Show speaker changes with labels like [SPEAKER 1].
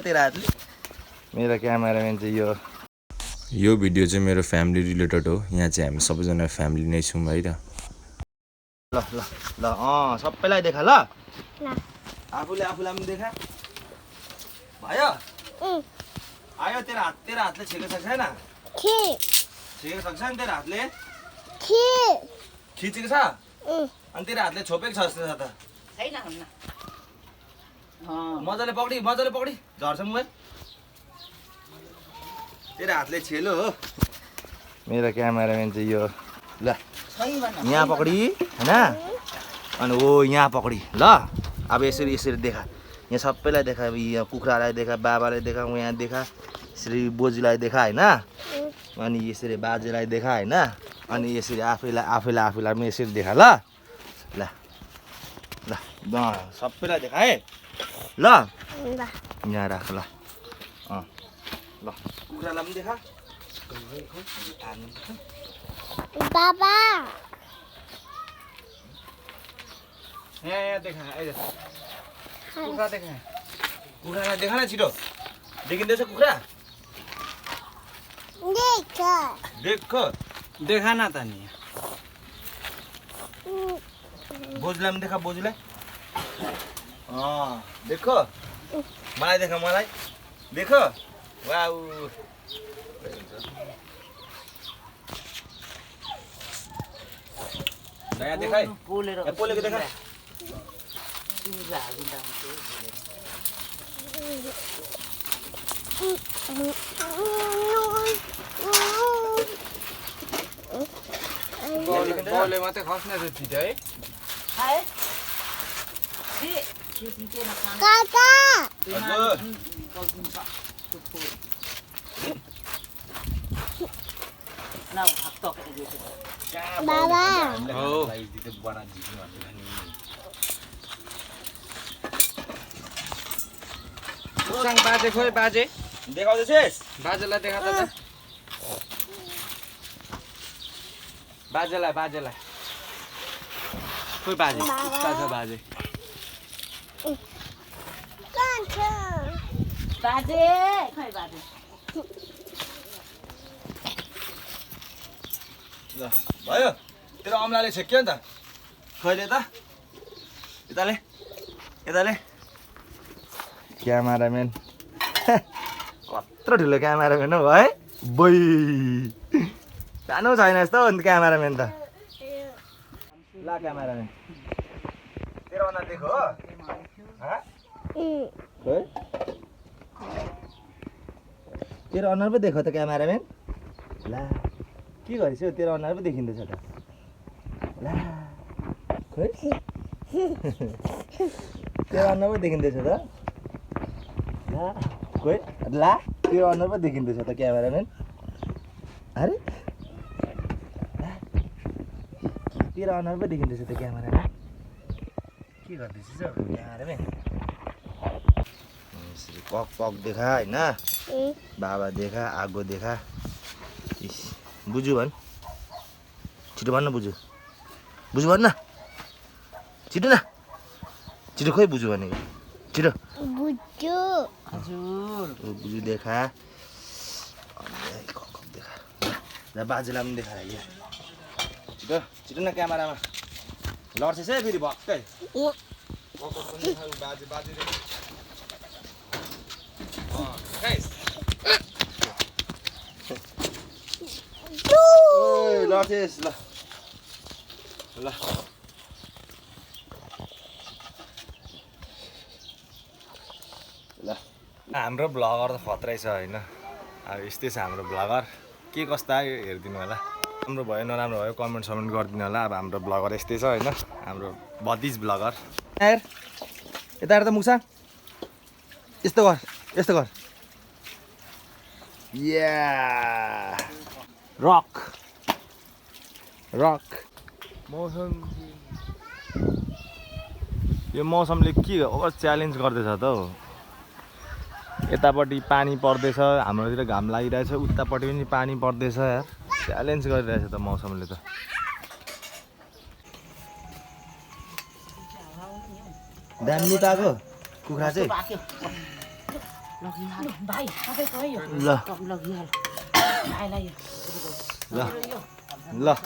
[SPEAKER 1] मेरो क्यामेराम्यान चाहिँ यो भिडियो चाहिँ मेरो फ्यामिली रिलेटेड हो। यहाँ चाहिँ हामी सबैजना फ्यामिली नै छौँ है त। ल ल ल सबैलाई देखा ल आफूले आफूलाई पनि देखा भयो। आयो तेरो हातले छेक्न सक्छ हैन? छेक्न सक्छ नि तेरो हातले? खिचेको छ अनि तेरो हातले छोपेको छ जस्तो छ त
[SPEAKER 2] छैन हुन्न।
[SPEAKER 1] मजाले पकडी झर्छ मोबाइल। तेरो हातले छेलो हो मेरो क्यामेराम्यान चाहिँ यो। ल यहाँ पकडी हैन अनि यहाँ पकडी ल। अब यसरी देखा, यहाँ सबैलाई देखा, यहाँ कुखुरालाई देखा, बाबालाई देखा, यहाँ देखा, यसरी बोजूलाई देखा हैन, अनि यसरी बाजेलाई देखा हैन, अनि यसरी आफैलाई पनि यसरी देखा ल ल ल सबैलाई देखा है ल। यहाँ राख ल ल कुखुरालाई पनि देखा
[SPEAKER 3] बाबा।
[SPEAKER 1] यहाँ देखा कुखुरा देखा, कुखुरालाई देखा न छिटो। देखिँदैछ कुखुरा?
[SPEAKER 2] देखा न त नि।
[SPEAKER 1] बोजूलाई पनि देखा, बोजूलाई देखो, मलाई देखा, मलाई देखो। वाउ नयाँ देखा है पोलेको देखा।
[SPEAKER 2] बलले मात्रै खस्ने जति है।
[SPEAKER 3] बाबा
[SPEAKER 2] बाजे खोइ बाजे
[SPEAKER 1] देखाउँदैछस्?
[SPEAKER 2] बाजेलाई देखा त बाजेलाई खोइ बाजे कहाँ छ बाजे?
[SPEAKER 3] बाजे खै बाजे
[SPEAKER 1] ल भयो तेरो अम्लाले छेक्यो नि त कहिले त यताले क्यामेराम्यान कत्रो ठुलो क्यामेराम्यान हो है बोइ। सानो छैन यस्तो अन्त क्यामेराम्यान त। ल क्यामेराम्यान तेरो अनुहार देखो हो तेरो अनुहार पो देखो त क्यामेराम्यान। ला के गरिस् हौ तेरो अनुहार पो देखिँदैछ त। ला खोइ तेरो अनुहार पो देखिँदैछ त। ला खोइ ला तेरो अनुहार पो देखिँदैछ त क्यामेराम्यान। अरे तेरो अनुहार पो देखिँदैछ त क्यामेराम्यान। के गर्दैछस् हौ क्यामेराम्यान? यसरी पक देखा होइन, बाबा देखा, आगो देखा। बुझु भन् छिटो भन्न, बुझु भन्न छिटो न, छिटो खोइ बुझु भनेको छिटो। बुझु देखा देखा ल बाजेलाई पनि देखा छिटो न क्यामेरामा लड्छस् है फेरि भक्कै। बाजे लड्छस् ल ल ल हाम्रो ब्लगर त खत्रै छ होइन। अब यस्तै छ हाम्रो ब्लगर। के कस्तो आयो हेरिदिनु होला। राम्रो भयो नराम्रो भयो कमेन्ट गरिदिनु होला। अब हाम्रो ब्लगर यस्तै छ होइन, हाम्रो भतिज ब्लगर। यता हेर त मुसा, यस्तो गर या रक मौसम। यो मौसमले के ओभर च्यालेन्ज गर्दैछ त हौ। यतापट्टि पानी पर्दैछ, हाम्रोतिर घाम लागिरहेछ, उतापट्टि पनि पानी पर्दैछ यार। च्यालेन्ज गरिरहेछ त मौसमले त। दामी पाएको कुखुरा चाहिँ
[SPEAKER 4] भाइ तपाईँको है यो
[SPEAKER 1] ल
[SPEAKER 4] लगिहाल भाइलाई यो
[SPEAKER 1] ल ल